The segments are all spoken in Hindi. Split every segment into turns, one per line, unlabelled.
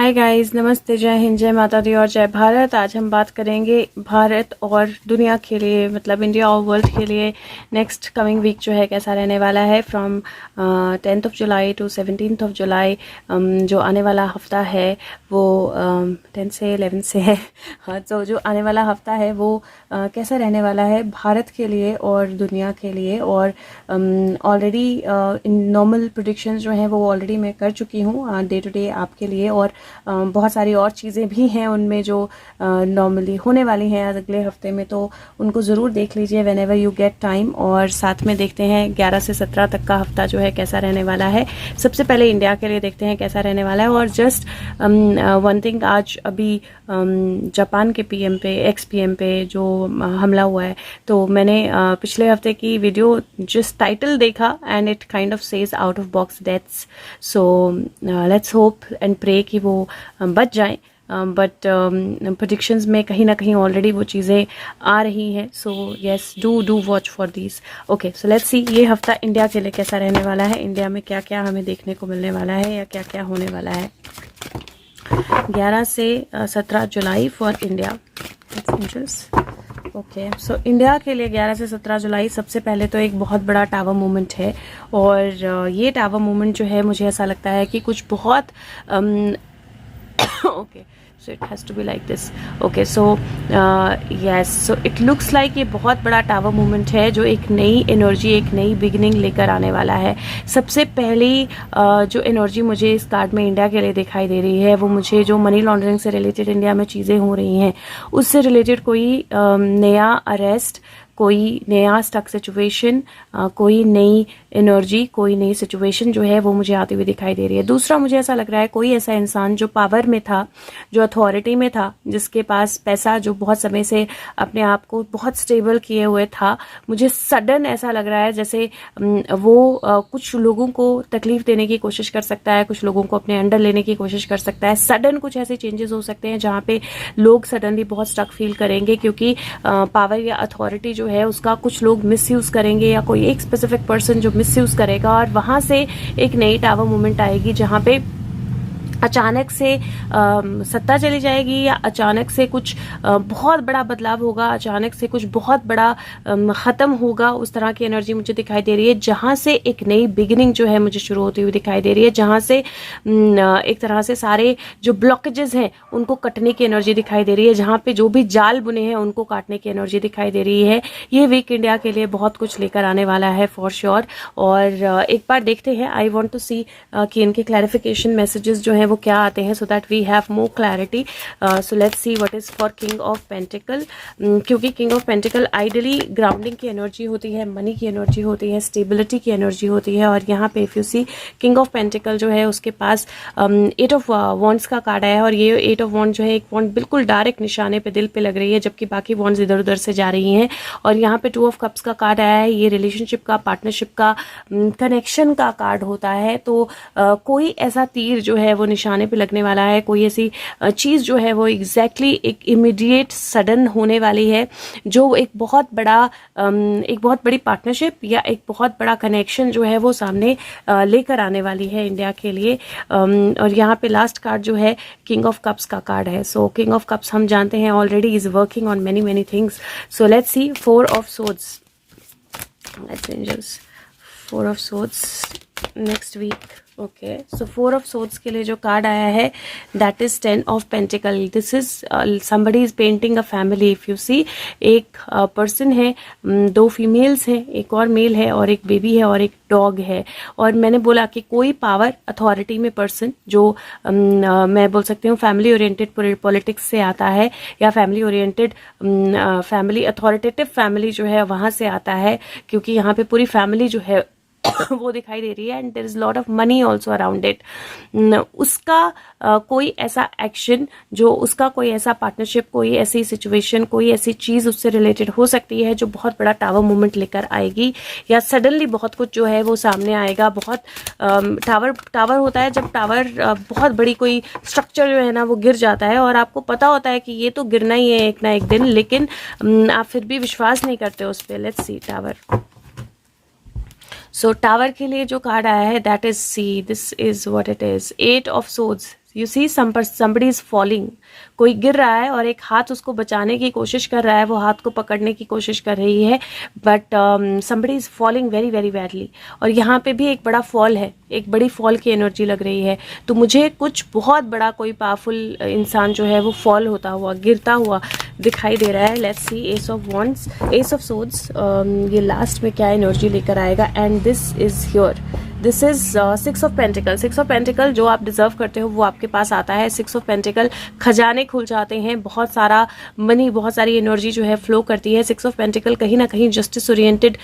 हाय गाइस, नमस्ते, जय हिंद, जय माता दी और जय भारत। आज हम बात करेंगे भारत और दुनिया के लिए, मतलब इंडिया और वर्ल्ड के लिए नेक्स्ट कमिंग वीक जो है कैसा रहने वाला है। From 10th of July to 17th of July जो आने वाला हफ्ता है वो 10 से 11 से है। हाँ, तो जो आने वाला हफ्ता है वो कैसा रहने वाला है भारत के लिए और दुनिया के लिए। और ऑलरेडी नॉर्मल प्रेडिक्शंस जो हैं वो ऑलरेडी मैं कर चुकी हूँ डे टू डे आपके लिए, और बहुत सारी और चीज़ें भी हैं उनमें जो नॉर्मली होने वाली हैं अगले हफ्ते में, तो उनको ज़रूर देख लीजिए when ever you get time. और साथ में देखते हैं 11 से 17 तक का हफ्ता जो है कैसा रहने वाला है। सबसे पहले इंडिया के लिए देखते हैं कैसा रहने वाला है। और जस्ट वन थिंग, आज अभी जापान के पीएम पे, एक्स पीएम पे जो हमला हुआ है, तो मैंने पिछले हफ्ते की वीडियो जस्ट टाइटल देखा and it kind of says out of box deaths. So let's hope and pray कि वो बच जाएं। बट प्रेडिक्शंस में कहीं ना कहीं ऑलरेडी वो चीज़ें आ रही हैं। So yes, do watch for this. Okay, so let's सी ये हफ्ता इंडिया के लिए कैसा रहने वाला है। इंडिया में क्या क्या हमें देखने को मिलने वाला है या क्या क्या होने वाला है 11 से 17 जुलाई for India. Okay, so India के लिए 11 से 17 जुलाई सबसे पहले तो एक बहुत बड़ा टावर मूवमेंट है। और ये टावर मूवमेंट जो है मुझे ऐसा लगता है कि कुछ बहुत okay, so it has to be like this. Okay, so yes, so it looks like ये बहुत बड़ा टावर मूवमेंट है जो एक नई एनर्जी, एक नई बिगिनिंग लेकर आने वाला है। सबसे पहली जो एनर्जी मुझे इस कार्ड में इंडिया के लिए दिखाई दे रही है वो मुझे जो मनी लॉन्ड्रिंग से रिलेटेड इंडिया में चीज़ें हो रही हैं उससे रिलेटेड कोई नया अरेस्ट, कोई नया स्टक सिचुएशन, कोई नई एनर्जी, कोई नई सिचुएशन जो है वो मुझे आती हुई दिखाई दे रही है। दूसरा, मुझे ऐसा लग रहा है कोई ऐसा इंसान जो पावर में था, जो अथॉरिटी में था, जिसके पास पैसा, जो बहुत समय से अपने आप को बहुत स्टेबल किए हुए था, मुझे सडन ऐसा लग रहा है जैसे वो कुछ लोगों को तकलीफ देने की कोशिश कर सकता है, कुछ लोगों को अपने अंडर लेने की कोशिश कर सकता है। सडन कुछ ऐसे चेंजेस हो सकते हैं जहाँ पे लोग सडनली बहुत स्टक फील करेंगे, क्योंकि पावर या अथॉरिटी जो है उसका कुछ लोग मिसयूज करेंगे या कोई एक स्पेसिफिक पर्सन जो मिसयूज करेगा, और वहां से एक नई टावर मूवमेंट आएगी जहां पे अचानक से सत्ता चली जाएगी या अचानक से कुछ बहुत बड़ा बदलाव होगा, अचानक से कुछ बहुत बड़ा ख़त्म होगा। उस तरह की एनर्जी मुझे दिखाई दे रही है जहाँ से एक नई बिगिनिंग जो है मुझे शुरू होती हुई दिखाई दे रही है, जहाँ से एक तरह से सारे जो ब्लॉकेजेस हैं उनको कटने की एनर्जी दिखाई दे रही है, जहाँ पे जो भी जाल बुने हैं उनको काटने की एनर्जी दिखाई दे रही है। ये वीक इंडिया के लिए बहुत कुछ लेकर आने वाला है फॉर श्योर। और एक बार देखते हैं, आई वॉन्ट टू सी कि इनके क्लैरिफिकेशन मैसेजेस जो हैं वो क्या आते हैं, so that we have more clarity. So let's see what is for king of pentacle, क्योंकि king of pentacle ideally grounding की एनर्जी होती है, मनी की एनर्जी होती है, स्टेबिलिटी की एनर्जी होती है। और यहाँ पे if you see king of pentacle जो है उसके पास 8 ऑफ वॉन्ड्स का कार्ड आया है, और ये 8 ऑफ वॉन्ड जो है एक वॉन्ड बिल्कुल डायरेक्ट निशाने पे, दिल पे लग रही है, जबकि बाकी वॉन्ड्स इधर उधर से जा रही हैं। और यहाँ पे 2 ऑफ कप्स का कार्ड आया है, ये रिलेशनशिप का, पार्टनरशिप का, कनेक्शन का कार्ड होता है। तो कोई ऐसा तीर जो है वो निशाने पे लगने वाला है, कोई ऐसी चीज़ जो है वो एग्जैक्टली एक इमीडिएट सडन होने वाली है, जो एक बहुत बड़ी पार्टनरशिप या एक बहुत बड़ा कनेक्शन जो है वो सामने लेकर आने वाली है इंडिया के लिए। और यहाँ पे लास्ट कार्ड जो है किंग ऑफ कप्स का कार्ड है। सो किंग ऑफ कप्स हम जानते हैं already is working on many many things. So let's see 4 of swords, let's angels, 4 of swords next week. Okay, so 4 of swords के लिए जो कार्ड आया है that is 10 of pentacle. This is somebody is painting a family. If you see, एक पर्सन है, 2 फीमेल्स हैं, एक और मेल है, और एक बेबी है, और एक डॉग है। और मैंने बोला कि कोई पावर अथॉरिटी में पर्सन जो मैं बोल सकती हूँ फैमिली ओरिएंटेड पॉलिटिक्स से आता है, या family oriented family, authoritative family जो है वहाँ से आता है, क्योंकि यहाँ पे पूरी फैमिली जो है वो दिखाई दे रही है, and there is lot of money also around it. उसका कोई ऐसा एक्शन, जो उसका कोई ऐसा पार्टनरशिप, कोई ऐसी सिचुएशन, कोई ऐसी चीज़ उससे रिलेटेड हो सकती है जो बहुत बड़ा टावर मूवमेंट लेकर आएगी, या सडनली बहुत कुछ जो है वो सामने आएगा। बहुत टावर होता है जब टावर बहुत बड़ी कोई स्ट्रक्चर जो है ना वो गिर जाता है, और आपको पता होता है कि ये तो गिरना ही है एक ना एक दिन, लेकिन आप फिर भी विश्वास नहीं करते उस पर। Let's see tower. So tower के लिए जो कार्ड आया है that is see, this is what it is, 8 of swords. You see somebody is falling, कोई गिर रहा है और एक हाथ उसको बचाने की कोशिश कर रहा है, वो हाथ को पकड़ने की कोशिश कर रही है, but somebody is falling very very badly। और यहाँ पे भी एक बड़ा फॉल है, एक बड़ी फॉल की एनर्जी लग रही है। तो मुझे कुछ बहुत बड़ा कोई पावरफुल इंसान जो है वो फॉल होता हुआ, गिरता हुआ दिखाई दे रहा है। Let's see ace of wands, ace of swords, ये लास्ट में क्या एनर्जी लेकर आएगा। And this is here, this is six of pentacle. Six of pentacle जो आप डिजर्व करते हो वो आपके पास आता है। सिक्स ऑफ पेंटिकल, खजाने खुल जाते हैं, बहुत सारा मनी, बहुत सारी एनर्जी जो है फ्लो करती है। सिक्स ऑफ पेंटिकल कहीं ना कहीं जस्टिस ओरिएंटेड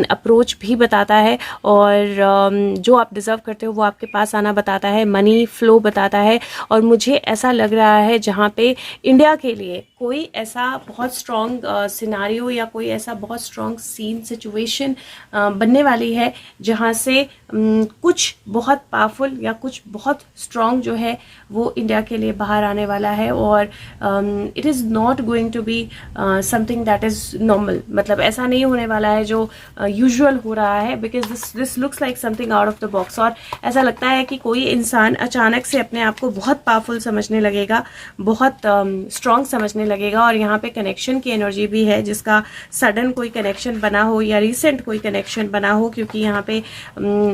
अप्रोच भी बताता है, और जो आप डिजर्व करते हो वो आपके पास आना बताता है, मनी फ्लो बताता है। और मुझे ऐसा लग रहा है जहाँ पे इंडिया के लिए कोई ऐसा बहुत स्ट्रॉन्ग सिनारियो या कोई ऐसा बहुत स्ट्रॉन्ग सीन सिचुएशन बनने वाली है जहाँ से कुछ बहुत पावरफुल या कुछ बहुत स्ट्रॉन्ग जो है वो इंडिया के लिए बाहर आने वाला है। और it is not going to be something that is normal, मतलब ऐसा नहीं होने वाला है जो यूजुअल हो रहा है, because this looks like something out of the box. और ऐसा लगता है कि कोई इंसान अचानक से अपने आप को बहुत पावरफुल समझने लगेगा, बहुत स्ट्रॉन्ग समझने लगेगा। और यहाँ पे कनेक्शन की एनर्जी भी है, जिसका सडन कोई कनेक्शन बना हो या रिसेंट कोई कनेक्शन बना हो, क्योंकि यहाँ पे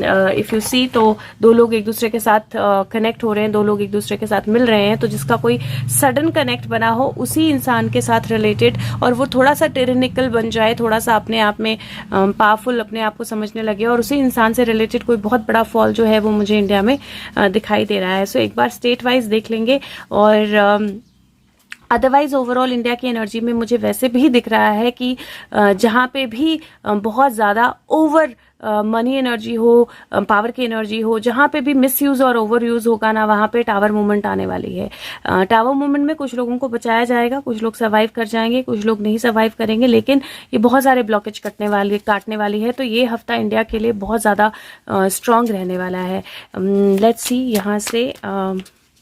इफ़ यू सी तो दो लोग एक दूसरे के साथ कनेक्ट हो रहे हैं, दो लोग एक दूसरे के साथ मिल रहे हैं। तो जिसका कोई सडन कनेक्ट बना हो उसी इंसान के साथ रिलेटेड, और वो थोड़ा सा टेरनिकल बन जाए, थोड़ा सा अपने आप में पावरफुल अपने आप को समझने लगे, और उसी इंसान से रिलेटेड कोई बहुत बड़ा फॉल जो है वो मुझे इंडिया में दिखाई दे रहा है। सो एक बार स्टेट वाइज देख लेंगे। और अदरवाइज ओवरऑल इंडिया की एनर्जी में मुझे वैसे भी दिख रहा है कि जहाँ पे भी बहुत ज़्यादा ओवर मनी एनर्जी हो, पावर की एनर्जी हो, जहाँ पे भी मिस यूज़ और ओवर यूज़ होगा ना, वहाँ पे टावर मूवमेंट आने वाली है। टावर मूवमेंट में कुछ लोगों को बचाया जाएगा, कुछ लोग सर्वाइव कर जाएंगे, कुछ लोग नहीं सर्वाइव करेंगे, लेकिन ये बहुत सारे ब्लॉकेज काटने वाली है। तो ये हफ्ता इंडिया के लिए बहुत ज़्यादा स्ट्रॉन्ग रहने वाला है। लेट्स सी यहाँ से,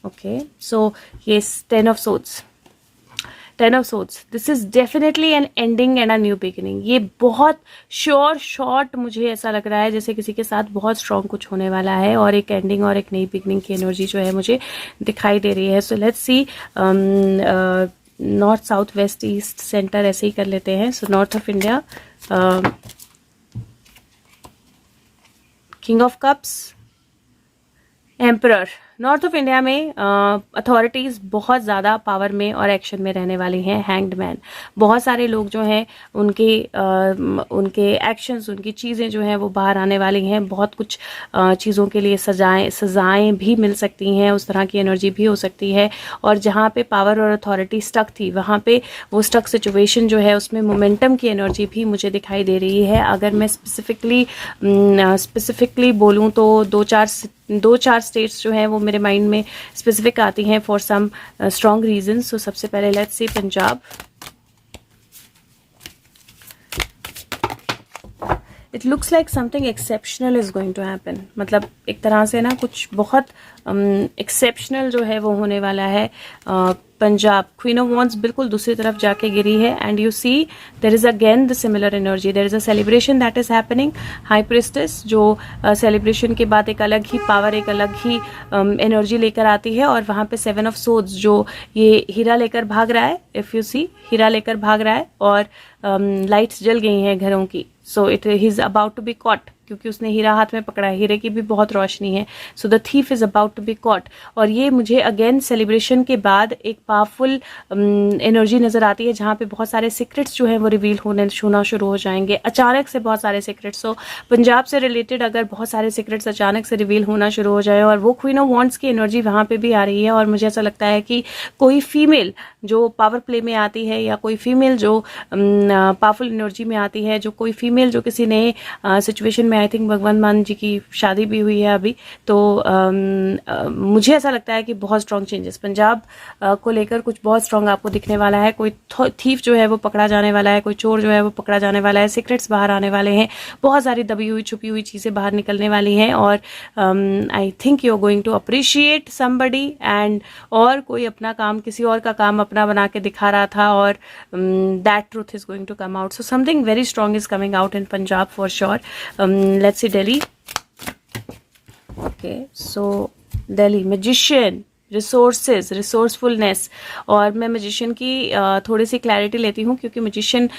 ओके सो ये 10 of swords, 10 of swords, this is definitely an ending and a new beginning. ये बहुत श्योर शॉर्ट मुझे ऐसा लग रहा है जैसे किसी के साथ बहुत स्ट्रॉन्ग कुछ होने वाला है, और एक एंडिंग और एक नई बिगिनिंग की एनर्जी जो है मुझे दिखाई दे रही है। सो let's C, north south west east centre ऐसे ही कर लेते हैं। So north of India, king of cups, emperor. North of India में अथॉरिटीज़ बहुत ज़्यादा पावर में और एक्शन में रहने वाली हैं। हैंग्ड मैन, बहुत सारे लोग जो हैं उनके एक्शंस, उनकी चीज़ें जो हैं वो बाहर आने वाली हैं। बहुत कुछ चीज़ों के लिए सजाएं भी मिल सकती हैं, उस तरह की एनर्जी भी हो सकती है। और जहाँ पे पावर और अथॉरिटी स्टक थी, वहाँ पे वो स्टक सिचुएशन जो है उसमें मोमेंटम की एनर्जी भी मुझे दिखाई दे रही है। अगर मैं स्पेसिफिकली बोलूँ तो दो चार स्टेट्स जो हैं वो मेरे माइंड में स्पेसिफिक आती हैं for some strong reason. So सबसे पहले let's see Punjab. It looks like something exceptional is going to happen, मतलब एक तरह से ना कुछ बहुत एक्सेप्शनल जो है वो होने वाला है। पंजाब, क्वीन ऑफ वॉन्ड्स बिल्कुल दूसरी तरफ जाके गिरी है, and you see there is again the similar energy, there is a celebration that is happening. High priestess जो सेलिब्रेशन के बाद एक अलग ही पावर, एक अलग ही एनर्जी लेकर आती है। और वहाँ पे 7 ऑफ सोर्ड्स जो ये हीरा लेकर भाग रहा है, इफ यू सी हीरा लेकर भाग रहा है, और लाइट्स जल गई हैं घरों की। So it he is about to be caught, क्योंकि उसने हीरा हाथ में पकड़ा है, हीरे की भी बहुत रोशनी है। So the thief is about to be caught. और ये मुझे अगेन सेलिब्रेशन के बाद एक पावरफुल एनर्जी नजर आती है, जहाँ पे बहुत सारे सीक्रेट्स जो है वो रिवील होना शुरू हो जाएंगे, अचानक से बहुत सारे सीक्रेट्स। सो पंजाब से रिलेटेड अगर बहुत सारे सीक्रेट्स अचानक से रिवील होना शुरू हो जाए, और वो क्वीन ऑफ वॉन्ड्स की एनर्जी वहाँ पे भी आ रही है। और मुझे ऐसा लगता है कि कोई फीमेल जो पावर प्ले में आती है, या कोई फीमेल जो पावरफुल एनर्जी में आती है, जो कोई फीमेल जो किसी नए सिचुएशन में, आई थिंक भगवंत मान जी की शादी भी हुई है अभी, तो मुझे ऐसा लगता है कि बहुत स्ट्रॉन्ग चेंजेस पंजाब को लेकर कुछ बहुत स्ट्रॉन्ग आपको दिखने वाला है। कोई थीफ जो है वो पकड़ा जाने वाला है, कोई चोर जो है वो पकड़ा जाने वाला है, सीक्रेट्स बाहर आने वाले हैं, बहुत सारी दबी हुई छुपी हुई चीज़ें बाहर निकलने वाली हैं। और I think you are going to appreciate somebody, and और कोई अपना काम, किसी और का काम अपना बना के दिखा रहा था, और that truth is going to come out. So something very strong is coming out in Punjab for sure. Let's see Delhi. Okay, so Delhi, magician. Resources, resourcefulness. और मैं मैजिशियन की थोड़ी सी क्लैरिटी लेती हूँ, क्योंकि मैजिशियन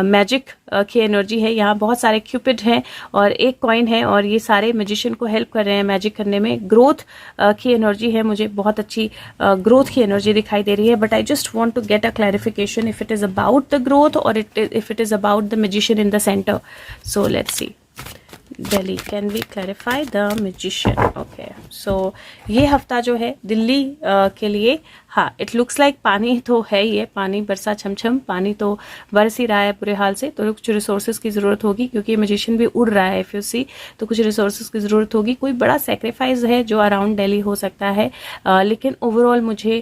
मैजिक की एनर्जी है। यहाँ बहुत सारे क्यूपिड हैं और एक कॉइन है, और ये सारे मैजिशियन को हेल्प कर रहे हैं मैजिक करने में। ग्रोथ की एनर्जी है, मुझे बहुत अच्छी ग्रोथ की एनर्जी दिखाई दे रही है। But I just want to get a clarification if it is about the growth और if it is about the magician in the centre. So let's see Delhi, can we clarify the magician. Okay, so ये हफ्ता जो है दिल्ली के लिए, हाँ, इट लुक्स लाइक पानी तो है, ये पानी बरसा छमछम, पानी तो बरस ही रहा है बुरे हाल से। तो कुछ रिसोर्सेज की ज़रूरत होगी, क्योंकि मैजिशियन भी उड़ रहा है इफ यू सी, तो कुछ रिसोर्सेज की ज़रूरत होगी। कोई बड़ा सेक्रीफाइस है जो अराउंड दिल्ली हो सकता है, लेकिन ओवरऑल मुझे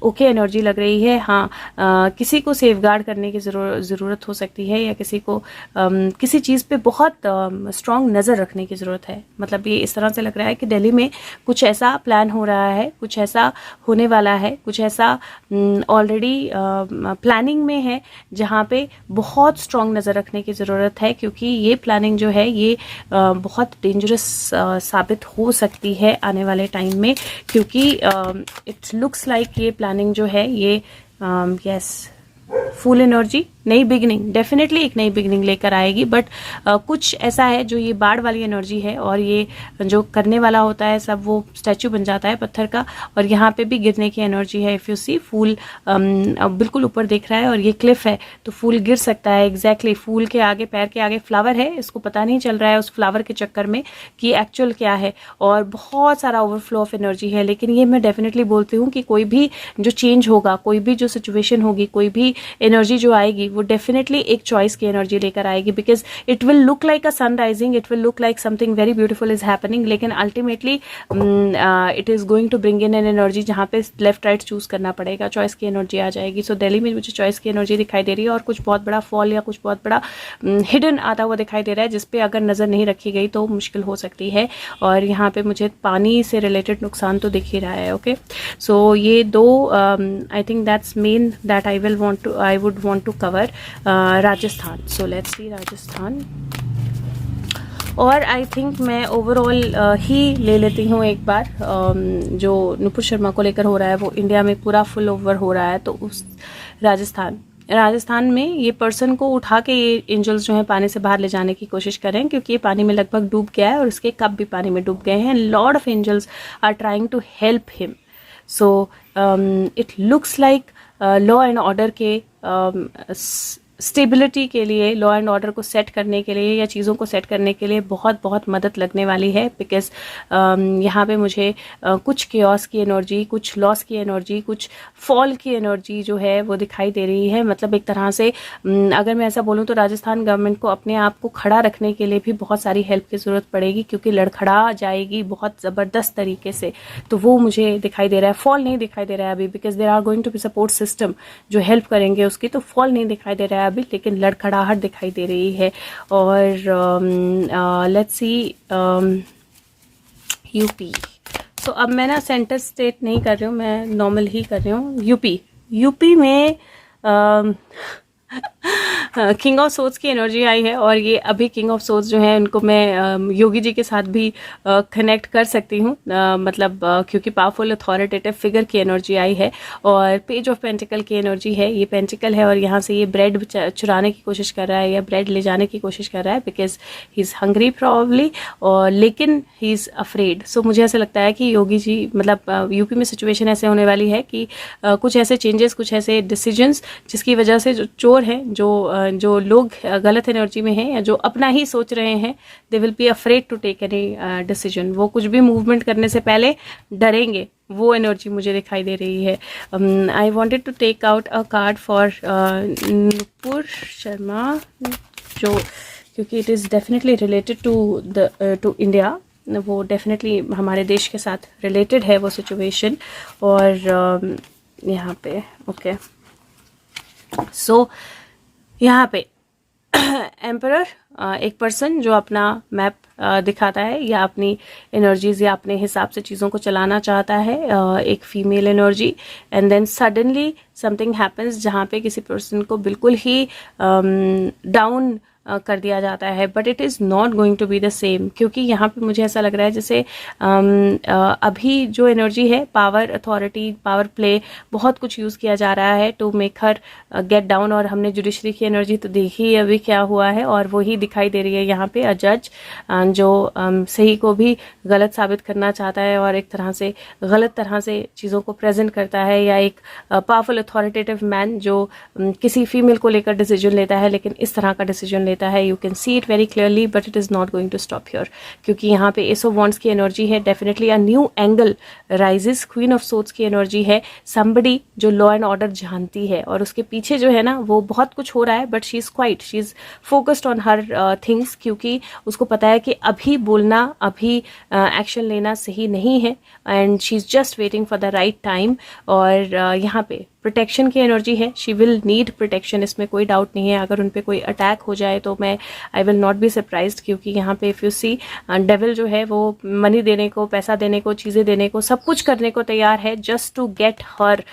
ओके एनर्जी लग रही है। हाँ, किसी को सेफगार्ड करने की ज़रूरत हो सकती है, या किसी को किसी चीज़ पे बहुत स्ट्रॉन्ग नज़र रखने की ज़रूरत है। मतलब ये इस तरह से लग रहा है कि दिल्ली में कुछ ऐसा प्लान हो रहा है, कुछ ऐसा होने वाला है, कुछ ऐसा ऑलरेडी प्लानिंग में है, जहाँ पे बहुत स्ट्रॉन्ग नज़र रखने की ज़रूरत है, क्योंकि ये प्लानिंग जो है ये बहुत डेंजरस साबित हो सकती है आने वाले टाइम में, क्योंकि इट लुक्स लाइक ये प्लानिंग जो है ये यस फुल एनर्जी, नई बिगनिंग, डेफिनेटली एक नई बिगनिंग लेकर आएगी। बट कुछ ऐसा है जो ये बाढ़ वाली एनर्जी है, और ये जो करने वाला होता है सब वो स्टैचू बन जाता है पत्थर का, और यहाँ पे भी गिरने की एनर्जी है। इफ यू सी, फूल बिल्कुल ऊपर देख रहा है और ये क्लिफ है, तो फूल गिर सकता है। एग्जैक्टली फूल के आगे, पैर के आगे फ्लावर है, इसको पता नहीं चल रहा है उस फ्लावर के चक्कर में कि एक्चुअल क्या है, और बहुत सारा ओवरफ्लो ऑफ एनर्जी है। लेकिन ये मैं डेफिनेटली बोलती हूँ कि कोई भी जो चेंज होगा, कोई भी जो सिचुएशन होगी, कोई भी एनर्जी जो आएगी, वो डेफिनेटली एक चॉइस की एनर्जी लेकर आएगी, because it will look like a sun rising, it will look like something very beautiful is happening, लेकिन ultimately it is going to bring in an energy जहाँ पे लेफ्ट राइट चूज करना पड़ेगा, चॉइस की एनर्जी आ जाएगी। सो दिल्ली में मुझे चॉइस की एनर्जी दिखाई दे रही है, और कुछ बहुत बड़ा फॉल या कुछ बहुत बड़ा हिडन आता हुआ दिखाई दे रहा है, जिसपे अगर नजर नहीं रखी गई तो मुश्किल हो सकती है। और यहाँ पे मुझे पानी से रिलेटेड नुकसान तो दिख ही रहा है। ओके, सो ये दो I think that's main that I would want to cover. Rajasthan, so let's see Rajasthan. और आई थिंक मैं ओवरऑल ही ले लेती हूँ एक बार, जो नुपुर शर्मा को लेकर हो रहा है वो इंडिया में पूरा फुल ओवर हो रहा है, तो उस राजस्थान में ये पर्सन को उठा के ये एंजल्स जो है पानी से बाहर ले जाने की कोशिश करें, क्योंकि ये पानी में लगभग डूब गया है और इसके कप भी पानी में डूब गए हैं। Lord of angels are trying to help him. So it looks like law and order के स्टेबिलिटी के लिए, लॉ एंड ऑर्डर को सेट करने के लिए, या चीज़ों को सेट करने के लिए बहुत बहुत मदद लगने वाली है। बिकॉज यहाँ पे मुझे कुछ केओस की एनर्जी, कुछ लॉस की एनर्जी, कुछ फॉल की एनर्जी जो है वो दिखाई दे रही है। मतलब एक तरह से अगर मैं ऐसा बोलूँ तो राजस्थान गवर्नमेंट को अपने आप को खड़ा रखने के लिए भी बहुत सारी हेल्प की ज़रूरत पड़ेगी, क्योंकि लड़खड़ा जाएगी बहुत ज़बरदस्त तरीके से। तो वो मुझे दिखाई दे रहा है, फॉल नहीं दिखाई दे रहा है अभी, because there are going to be support system जो हेल्प करेंगे उसकी। तो फॉल नहीं दिखाई दे रहा है अभी, लेकिन लड़खड़ाहट दिखाई दे रही है। और लेट्स सी यूपी। तो अब मैं ना सेंटर स्टेट नहीं कर रही हूँ, मैं नॉर्मल ही कर रही हूँ। यूपी में किंग ऑफ सोर्ड्स की एनर्जी आई है, और ये अभी किंग ऑफ सोर्ड्स जो है उनको मैं योगी जी के साथ भी कनेक्ट कर सकती हूँ, मतलब क्योंकि पावरफुल अथॉरिटेटिव फिगर की एनर्जी आई है। और पेज ऑफ पेंटिकल की एनर्जी है, ये पेंटिकल है और यहाँ से ये ब्रेड चुराने की कोशिश कर रहा है या ब्रेड ले जाने की कोशिश कर रहा है, because he is hungry probably, और लेकिन ही इज़ अफ्रेड। सो मुझे ऐसा लगता है कि योगी जी, मतलब यूपी में सिचुएशन ऐसे होने वाली है कि कुछ ऐसे चेंजेस, कुछ ऐसे डिसीजंस जिसकी वजह से जो चोर हैं, जो लोग गलत एनर्जी में हैं या जो अपना ही सोच रहे हैं, they will be afraid to take any decision. वो कुछ भी मूवमेंट करने से पहले डरेंगे, वो एनर्जी मुझे दिखाई दे रही है। I wanted to take out a card for Nupur Sharma, जो क्योंकि it is definitely related to India, वो डेफिनेटली हमारे देश के साथ रिलेटेड है वो सिचुएशन। और यहाँ पे ओके, सो यहाँ पे एम्परर, एक पर्सन जो अपना मैप दिखाता है या अपनी एनर्जीज या अपने हिसाब से चीज़ों को चलाना चाहता है, एक female energy, and then suddenly something happens जहाँ पे किसी पर्सन को बिल्कुल ही डाउन कर दिया जाता है, but it is not going to be the same, क्योंकि यहाँ पे मुझे ऐसा लग रहा है जैसे अभी जो एनर्जी है, पावर अथॉरिटी, पावर प्ले, बहुत कुछ यूज़ किया जा रहा है to make her get down. और हमने जुडिशरी की एनर्जी तो देखी है अभी क्या हुआ है, और वही दिखाई दे रही है यहाँ पे, अ जज जो सही को भी गलत साबित करना चाहता है और एक तरह से गलत तरह से चीज़ों को प्रेजेंट करता है, या एक पावरफुल अथॉरिटेटिव मैन जो किसी फीमेल को लेकर डिसीजन लेता है, लेकिन इस तरह का डिसीजन लेता है। You can see it very clearly, but it is not going to stop here, क्योंकि यहाँ पे एस ऑफ वॉन्ड्स की एनर्जी है, definitely a new angle rises. Queen of swords की एनर्जी है, समबडी जो लॉ एंड ऑर्डर जानती है, और उसके पीछे जो है ना वो बहुत कुछ हो रहा है, but she is focused on her things, क्योंकि उसको पता है कि अभी बोलना, अभी एक्शन लेना सही नहीं है, and she is just waiting for the right time. और यहाँ पे प्रोटेक्शन की एनर्जी है, शी विल नीड प्रोटेक्शन, इसमें कोई डाउट नहीं है। अगर उन पे कोई अटैक हो जाए तो I will not be surprised, क्योंकि यहाँ पे इफ़ यू सी डेविल जो है वो मनी देने को, पैसा देने को, चीज़ें देने को, सब कुछ करने को तैयार है जस्ट टू गेट हर,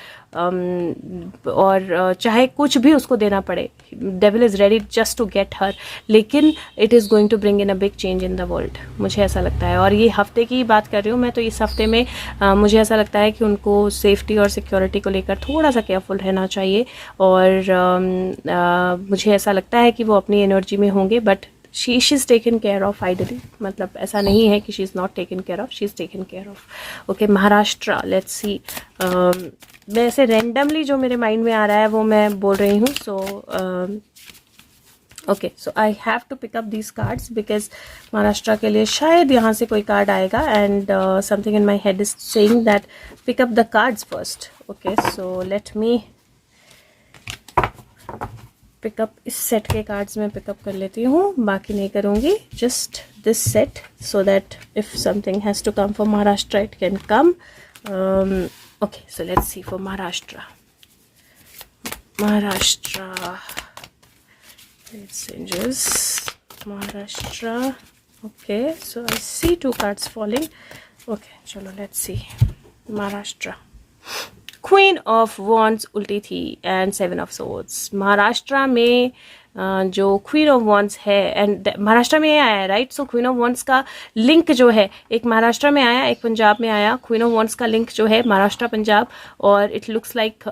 और चाहे कुछ भी उसको देना पड़े, devil is ready just to get her, लेकिन it is going to bring in a big change in the world, मुझे ऐसा लगता है। और ये हफ्ते की बात कर रही हूँ मैं, तो इस हफ्ते में मुझे ऐसा लगता है कि उनको सेफ्टी और सिक्योरिटी को लेकर थोड़ा सा केयरफुल रहना चाहिए, और मुझे ऐसा लगता है कि वो अपनी एनर्जी में होंगे, but she is taken care of ideally, मतलब ऐसा नहीं है कि she is not taken care of, she is taken care of. Okay, Maharashtra, let's see. मैं ऐसे रैंडमली जो मेरे माइंड में आ रहा है वो मैं बोल रही हूँ। So okay, so I have to pick up these cards because Maharashtra के लिए शायद यहाँ से कोई कार्ड आएगा, and something in my head is saying that pick up the cards first. Okay, so let me pick up, इस सेट के कार्ड्स में पिकअप कर लेती हूँ, बाकी नहीं करूँगी, just this set, so that if something has to come for Maharashtra it can come. Okay, so let's C for Maharashtra. It's angels, Maharashtra. Okay, so I see 2 cards falling. Okay, chalo, let's see. Maharashtra. Queen of Wands उल्टी थी and 7 of Swords. महाराष्ट्र में जो क्वीन ऑफ वॉन्ड्स है, एंड महाराष्ट्र में आया है, right. So queen of wands का लिंक जो है, एक महाराष्ट्र में आया, एक पंजाब में आया। क्वीन ऑफ वॉन्ड्स का लिंक जो है महाराष्ट्र पंजाब, और इट लुक्स लाइक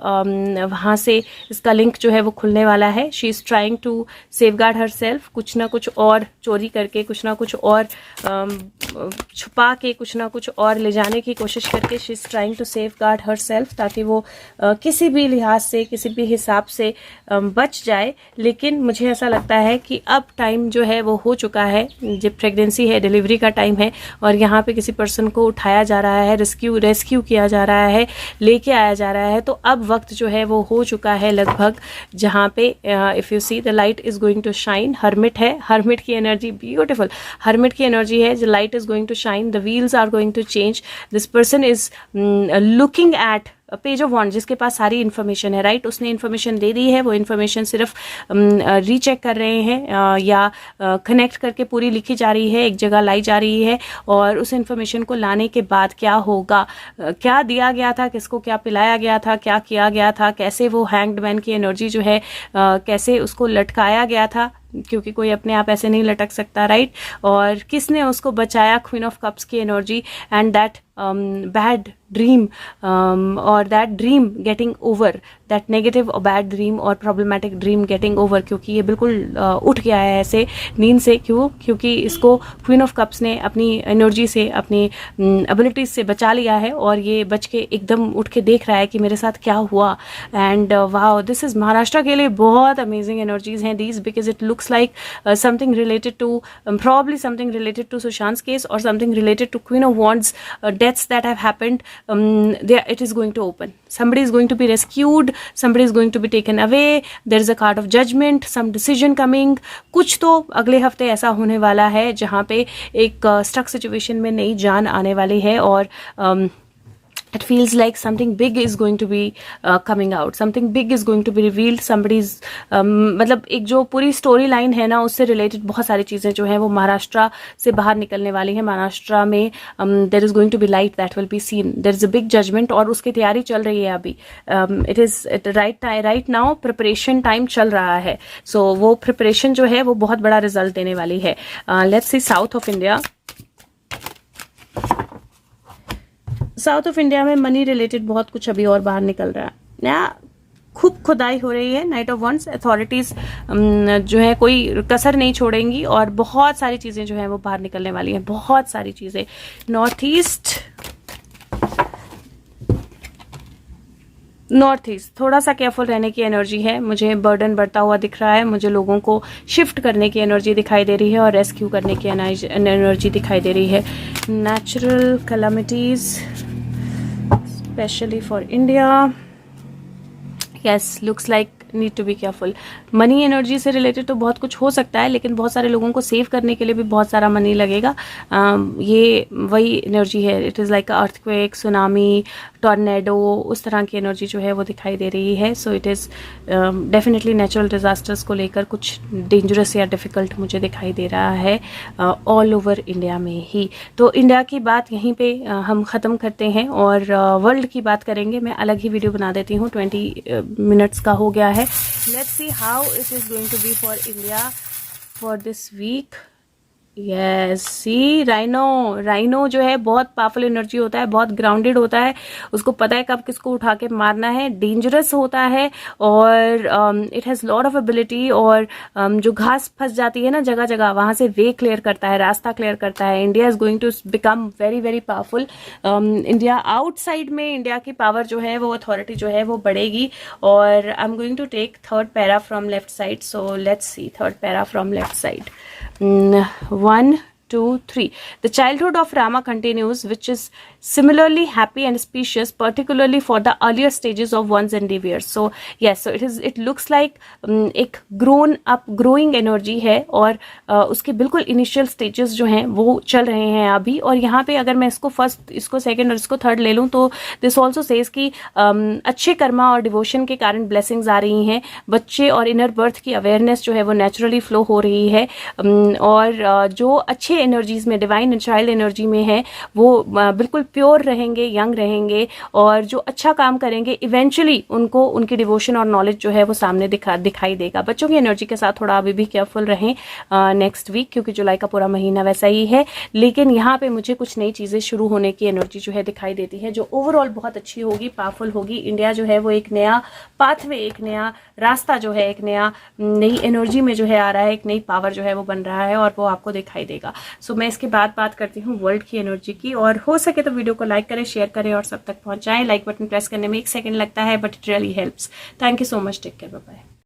वहाँ से इसका लिंक जो है वो खुलने वाला है। She is trying to safeguard her self, कुछ ना कुछ और चोरी करके, कुछ ना कुछ और छुपा के, कुछ ना कुछ और ले जाने की कोशिश करके, she is trying to safeguard her self, ताकि वो किसी भी लिहाज से, किसी भी हिसाब से बच जाए। लेकिन मुझे ऐसा लगता है कि अब टाइम जो है वो हो चुका है, जब प्रेगनेंसी है, डिलीवरी का टाइम है, और यहाँ पे किसी पर्सन को उठाया जा रहा है, रेस्क्यू किया जा रहा है, लेके आया जा रहा है। तो अब वक्त जो है वो हो चुका है लगभग, जहाँ पे if you see the light is going to shine. Hermit है, हर्मिट की एनर्जी ब्यूटिफुल, हर्मिट की एनर्जी है, the light is going to shine, the wheels are going to change, this person is looking at page of wand, जिसके पास सारी इन्फॉर्मेशन है, राइट। उसने इन्फॉर्मेशन दे दी है, वो इन्फॉर्मेशन सिर्फ रीचेक कर रहे हैं, या कनेक्ट करके पूरी लिखी जा रही है, एक जगह लाई जा रही है, और उस इन्फॉर्मेशन को लाने के बाद क्या होगा, क्या दिया गया था, किसको क्या पिलाया गया था, क्या किया गया था, कैसे वो हैंग्ड मैन की एनर्जी जो है कैसे उसको लटकाया गया था, क्योंकि कोई अपने आप ऐसे नहीं लटक सकता, राइट। और किसने उसको बचाया, क्वीन ऑफ कप्स की energy, and that bad dream, और that dream getting over, that negative और बैड ड्रीम और प्रॉब्लमेटिक ड्रीम गेटिंग ओवर, क्योंकि ये बिल्कुल उठ गया है ऐसे नींद से। क्यों? क्योंकि इसको क्वीन ऑफ कप्स ने अपनी एनर्जी से, अपनी एबिलिटीज से बचा लिया है, और ये बच के एकदम उठ के देख रहा है कि मेरे साथ क्या हुआ। And wow, this is Maharashtra के लिए बहुत अमेजिंग एनर्जीज हैं these, because it looks like something related to probably something related to Sushant's case, or something related to Queen of Wands deaths that have happened. It is going to open. Somebody is going to be rescued, somebody is going to be taken away, there is a card of judgment, some decision coming. कुछ तो अगले हफ्ते ऐसा होने वाला है जहाँ पे एक स्टक सिचुएशन में नई जान आने वाली है, और it feels like something big is going to be coming out, something big is going to be revealed, somebody's मतलब एक जो पूरी स्टोरी लाइन है ना उससे रिलेटेड बहुत सारी चीज़ें जो हैं वो महाराष्ट्र से बाहर निकलने वाली हैं। महाराष्ट्र में there is going to be light that will be seen, there is a big judgement और उसकी तैयारी चल रही है अभी। It is right now preparation time चल रहा है। सो वो प्रिपरेशन जो है वो बहुत बड़ा रिजल्ट देने वाली है। Let's C south of India. South of India में मनी रिलेटेड बहुत कुछ अभी और बाहर निकल रहा है ना, खूब खुदाई हो रही है। नाइट ऑफ वंस, अथॉरिटीज जो है कोई कसर नहीं छोड़ेंगी और बहुत सारी चीजें जो है वो बाहर निकलने वाली हैं, बहुत सारी चीजें। नॉर्थ ईस्ट थोड़ा सा केयरफुल रहने की एनर्जी है, मुझे बर्डन बढ़ता हुआ दिख रहा है, मुझे लोगों को शिफ्ट करने की एनर्जी दिखाई दे रही है और रेस्क्यू करने की एनर्जी दिखाई दे रही है। Natural calamities specially for India, yes looks like need to be careful. Money energy से रिलेटेड तो बहुत कुछ हो सकता है, लेकिन बहुत सारे लोगों को सेव करने के लिए भी बहुत सारा मनी लगेगा। ये वही एनर्जी है, it is like earthquake, tsunami, tornado, उस तरह की एनर्जी जो है वो दिखाई दे रही है। So it is definitely natural disasters को लेकर कुछ डेंजरस या डिफ़िकल्ट मुझे दिखाई दे रहा है ऑल ओवर इंडिया में ही। तो इंडिया की बात यहीं पे हम ख़त्म करते हैं और वर्ल्ड की बात करेंगे। मैं अलग ही वीडियो बना देती हूँ, 20 मिनट्स का हो गया है। Let's see how it is going to be for India for this week. Yes see rhino जो है बहुत पावरफुल एनर्जी होता है, बहुत ग्राउंडेड होता है, उसको पता है कब किसको उठा के मारना है, डेंजरस होता है और it has lot of ability. और जो घास फंस जाती है ना जगह जगह, वहां से वे क्लियर करता है, रास्ता क्लियर करता है। India is going to become very very powerful. India outside में इंडिया की पावर जो है वो अथॉरिटी जो है वो बढ़ेगी। और I am going to take third para from left side, so let's see third para from left side. 1, 2, 3. The childhood of Rama continues, which is similarly happy and auspicious, particularly for the earlier stages of one's endeavors. So yes, so it looks like एक growing energy है और उसके बिल्कुल initial stages जो हैं वो चल रहे हैं अभी। और यहाँ पे अगर मैं इसको फर्स्ट, इसको सेकंड और इसको थर्ड ले लूँ तो दिस ऑल्सो सेज कि अच्छे कर्मा और डिवोशन के कारण ब्लेसिंग्स आ रही हैं, बच्चे और इनर बर्थ की अवेयरनेस जो है वो नेचुरली फ्लो हो रही है। और जो अच्छे एनर्जीज में, डिवाइन एंड चाइल्ड एनर्जी में है, वो बिल्कुल प्योर रहेंगे, यंग रहेंगे और जो अच्छा काम करेंगे इवेंचुअली उनको उनकी डिवोशन और नॉलेज जो है वो सामने दिखाई देगा। बच्चों की एनर्जी के साथ थोड़ा अभी भी केयरफुल रहें नेक्स्ट वीक, क्योंकि जुलाई का पूरा महीना वैसा ही है। लेकिन यहाँ पे मुझे कुछ नई चीजें शुरू होने की एनर्जी जो है दिखाई देती है, जो ओवरऑल बहुत अच्छी होगी, पावरफुल होगी। इंडिया जो है वो एक नया पाथवे, एक नया रास्ता जो है, एक नई एनर्जी में जो है आ रहा है, एक नई पावर जो है वो बन रहा है और वो आपको दिखाई देगा। सो मैं इसके बाद बात करती हूँ वर्ल्ड की एनर्जी की। और हो सके तो वीडियो को लाइक करें, शेयर करें और सब तक पहुंचाएं। लाइक बटन प्रेस करने में 1 सेकंड लगता है, but it really helps. Thank you so much, take care, bye bye.